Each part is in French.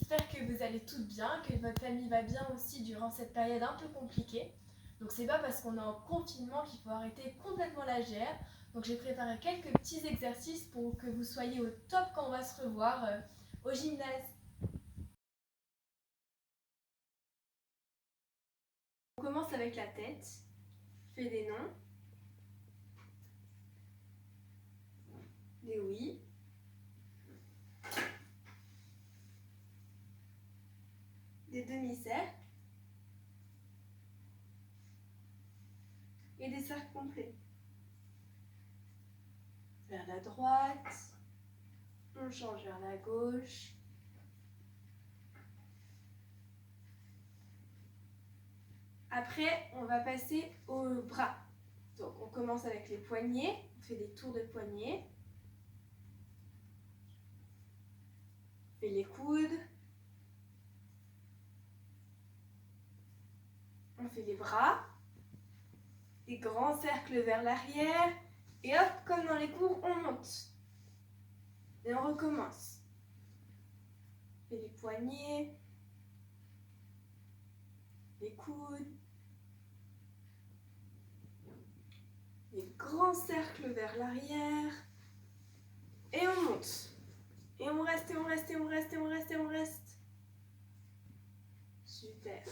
J'espère que vous allez toutes bien, que votre famille va bien aussi durant cette période un peu compliquée. Donc c'est pas parce qu'on est en confinement qu'il faut arrêter complètement la GR. Donc j'ai préparé quelques petits exercices pour que vous soyez au top quand on va se revoir au gymnase. On commence avec la tête. Fais des non, des oui, des demi-cercles et des cercles complets. Vers la droite, on change vers la gauche. Après, on va passer aux bras. Donc, on commence avec les poignets. On fait des tours de poignets. On fait les coudes. On fait les bras. Des grands cercles vers l'arrière. Et hop, comme dans les cours, on monte. Et on recommence. On fait les poignets. Les coudes. Des grands cercles vers l'arrière. Et on monte. Et on reste, et on reste, et on reste, et on reste, et on reste. Super.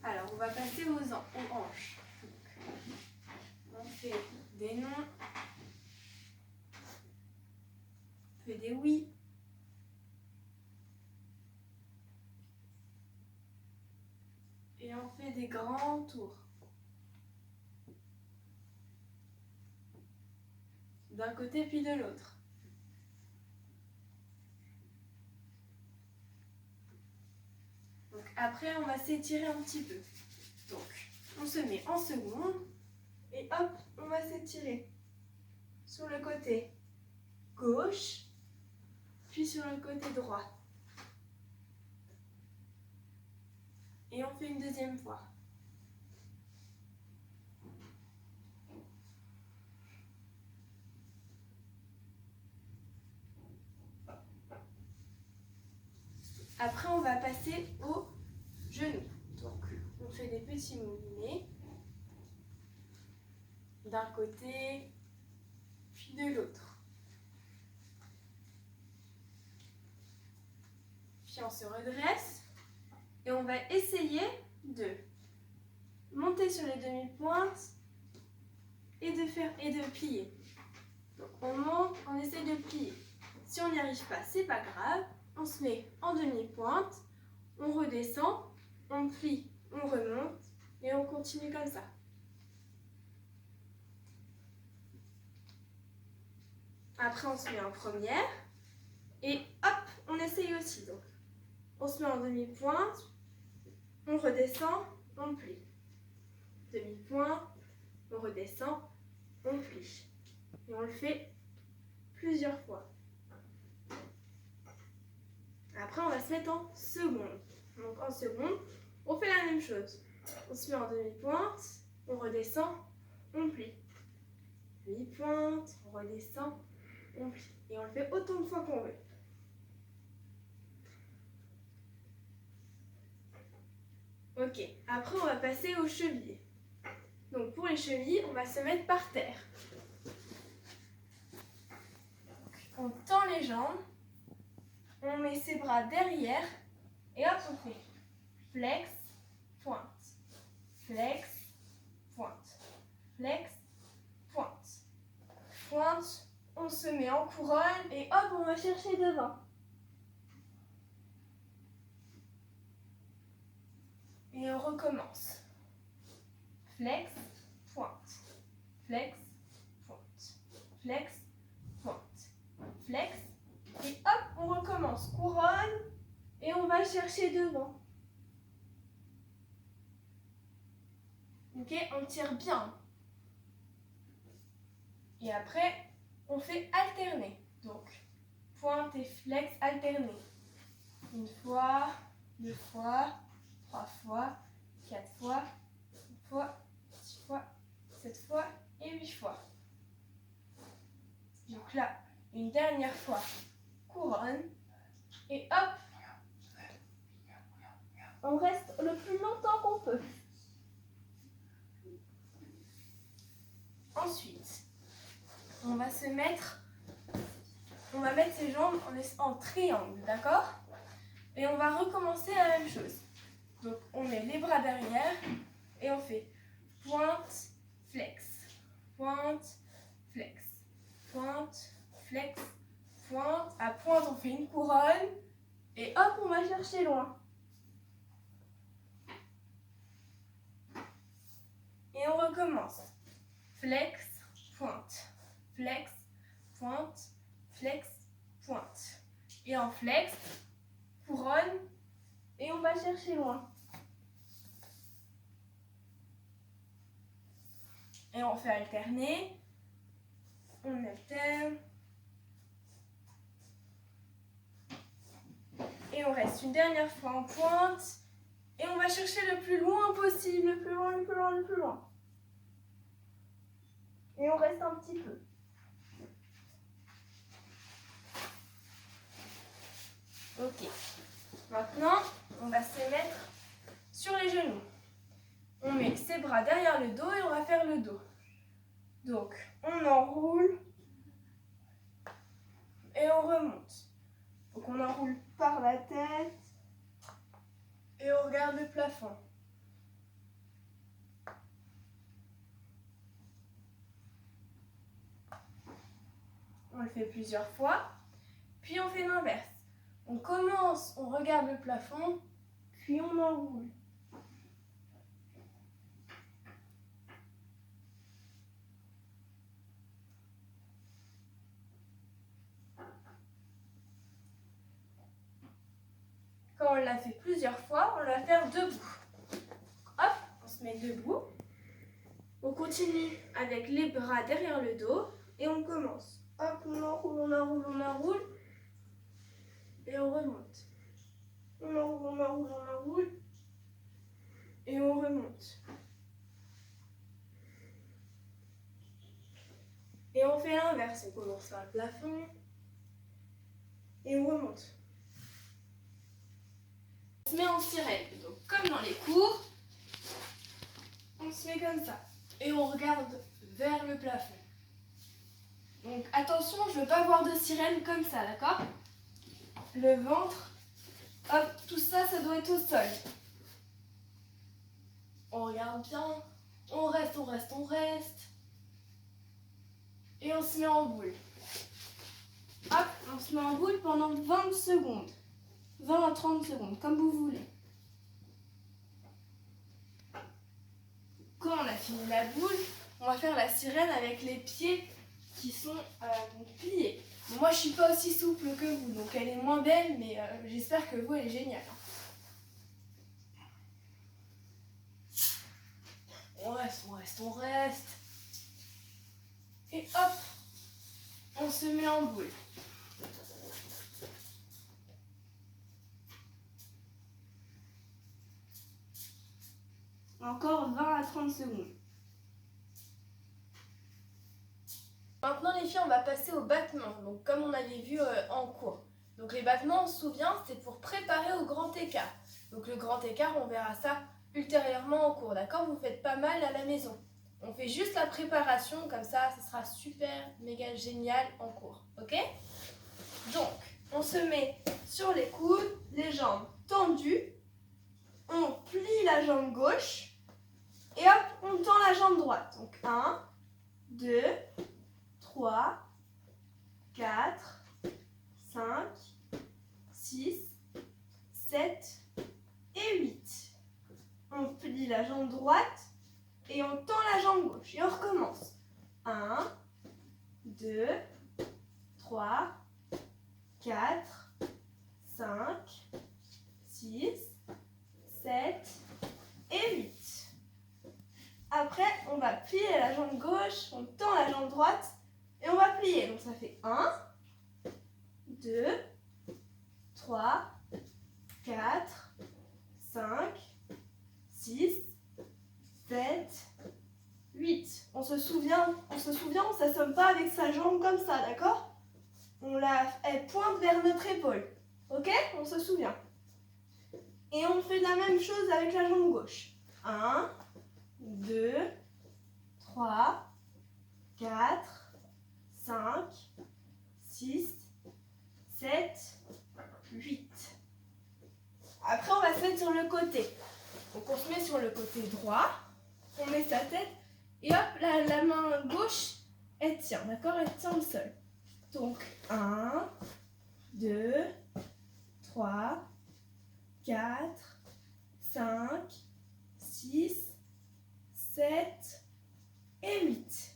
Alors, on va passer aux hanches. On fait des non. On fait des oui. Et on fait des grands tours. D'un côté puis de l'autre. Donc après, on va s'étirer un petit peu. Donc, on se met en seconde et hop, on va s'étirer sur le côté gauche, puis sur le côté droit. Et on fait une deuxième fois. Après, on va passer aux genoux. Donc, on fait des petits moulinets d'un côté, puis de l'autre. Puis on se redresse et on va essayer de monter sur les demi-pointes et de plier. Donc on monte, on essaie de plier. Si on n'y arrive pas, c'est pas grave. On se met en demi-pointe, on redescend, on plie, on remonte et on continue comme ça. Après, on se met en première et hop, on essaye aussi. Donc, on se met en demi-pointe, on redescend, on plie. Demi-pointe, on redescend, on plie. Et on le fait plusieurs fois. Après, on va se mettre en seconde. Donc, en seconde, on fait la même chose. On se met en demi-pointe, on redescend, on plie. Demi-pointe, on redescend, on plie. Et on le fait autant de fois qu'on veut. Ok, après on va passer aux chevilles. Donc pour les chevilles, on va se mettre par terre. On tend les jambes, on met ses bras derrière et hop, on fait flex, pointe, flex, pointe, flex, pointe, pointe, on se met en couronne et hop, on va chercher devant. Et on recommence. Flex, pointe, flex, pointe, flex, pointe, flex, et hop, on recommence. Couronne, et on va chercher devant. Ok, on tire bien. Et après, on fait alterner. Donc, pointe et flex alterner. Une fois, deux fois, trois fois, quatre fois, cinq fois, six fois, 7 fois et 8 fois. Donc là, une dernière fois, couronne. Et hop, On reste le plus longtemps qu'on peut. Ensuite, on va mettre ses jambes en triangle, d'accord? Et on va recommencer la même chose. Donc, on met les bras derrière et on fait pointe, flex, pointe, flex, pointe, flex, pointe. À pointe, on fait une couronne et hop, on va chercher loin. Et on recommence. Flex, pointe, flex, pointe, flex, pointe. Et en flex, couronne et on va chercher loin. Et on fait alterner. On alterne. Et on reste une dernière fois en pointe. Et on va chercher le plus loin possible, le plus loin, le plus loin, le plus loin. Et on reste un petit peu. Ok. Maintenant, on va se mettre sur les genoux. On met ses bras derrière le dos et on va faire le dos. Donc, on enroule et on remonte. Donc, on enroule par la tête et on regarde le plafond. On le fait plusieurs fois, puis on fait l'inverse. On commence, on regarde le plafond, puis on enroule. Quand on l'a fait plusieurs fois, on va faire debout. Hop, on se met debout. On continue avec les bras derrière le dos et on commence. Hop, on enroule, on enroule, on enroule. Et on remonte. On enroule, on enroule, on enroule. Et on remonte. Et on fait l'inverse. On commence par le plafond. Et on remonte. On se met en sirène. Donc, comme dans les cours, on se met comme ça. Et on regarde vers le plafond. Donc, attention, je ne veux pas voir de sirène comme ça, d'accord? Le ventre, hop, tout ça, ça doit être au sol. On regarde bien, on reste, on reste, on reste. Et on se met en boule. Hop, on se met en boule pendant 20 secondes. 20 à 30 secondes, comme vous voulez. Quand on a fini la boule, on va faire la sirène avec les pieds qui sont pliés. Bon, moi, je ne suis pas aussi souple que vous, donc elle est moins belle, mais j'espère que vous, elle est géniale. On reste, on reste, on reste. Et hop, on se met en boule. Encore 20 à 30 secondes. Maintenant les filles, on va passer au battement, donc comme on avait vu en cours. Donc les battements, on se souvient, c'est pour préparer au grand écart. Donc le grand écart, on verra ça ultérieurement en cours, d'accord? Vous faites pas mal à la maison. On fait juste la préparation, comme ça sera super, méga génial en cours, ok? Donc, on se met sur les coudes, les jambes tendues, on plie la jambe gauche, et hop, on tend la jambe droite. Donc 1, 2, 3, 4, 5, 6, 7 et 8. On plie la jambe droite et on tend la jambe gauche. Et on recommence. 1, 2, 3, 4, 5, 6, 7 et 8. Après, on va plier la jambe gauche, on tend la jambe droite et on va plier. Donc ça fait 1, 2, 3, 4, 5, 6, 7, 8. On se souvient, on ne s'assomme pas avec sa jambe comme ça, d'accord? Elle pointe vers notre épaule. Ok? On se souvient. Et on fait la même chose avec la jambe gauche. 1, 2, 3, 4, 5, 6, 7, 8. Après, on va se mettre sur le côté. Donc, on se met sur le côté droit. On met sa tête. Et hop, la main gauche, elle tient. D'accord? Elle tient le sol. Donc, 1, 2, 3, 4, 5, 6, 7 et 8.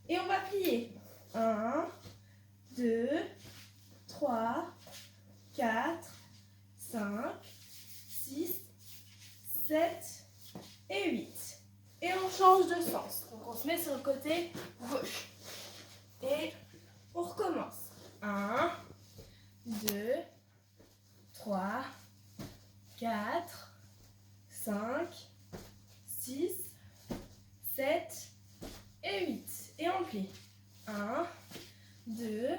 Et on va plier. 1, 2, 3, 4, 5, 6, 7 et 8. Et on change de sens. Donc on se met sur le côté gauche. Et on recommence. 1, 2, 3, 4, 5, 6, 7 et 8. Et on plie. 1, 2,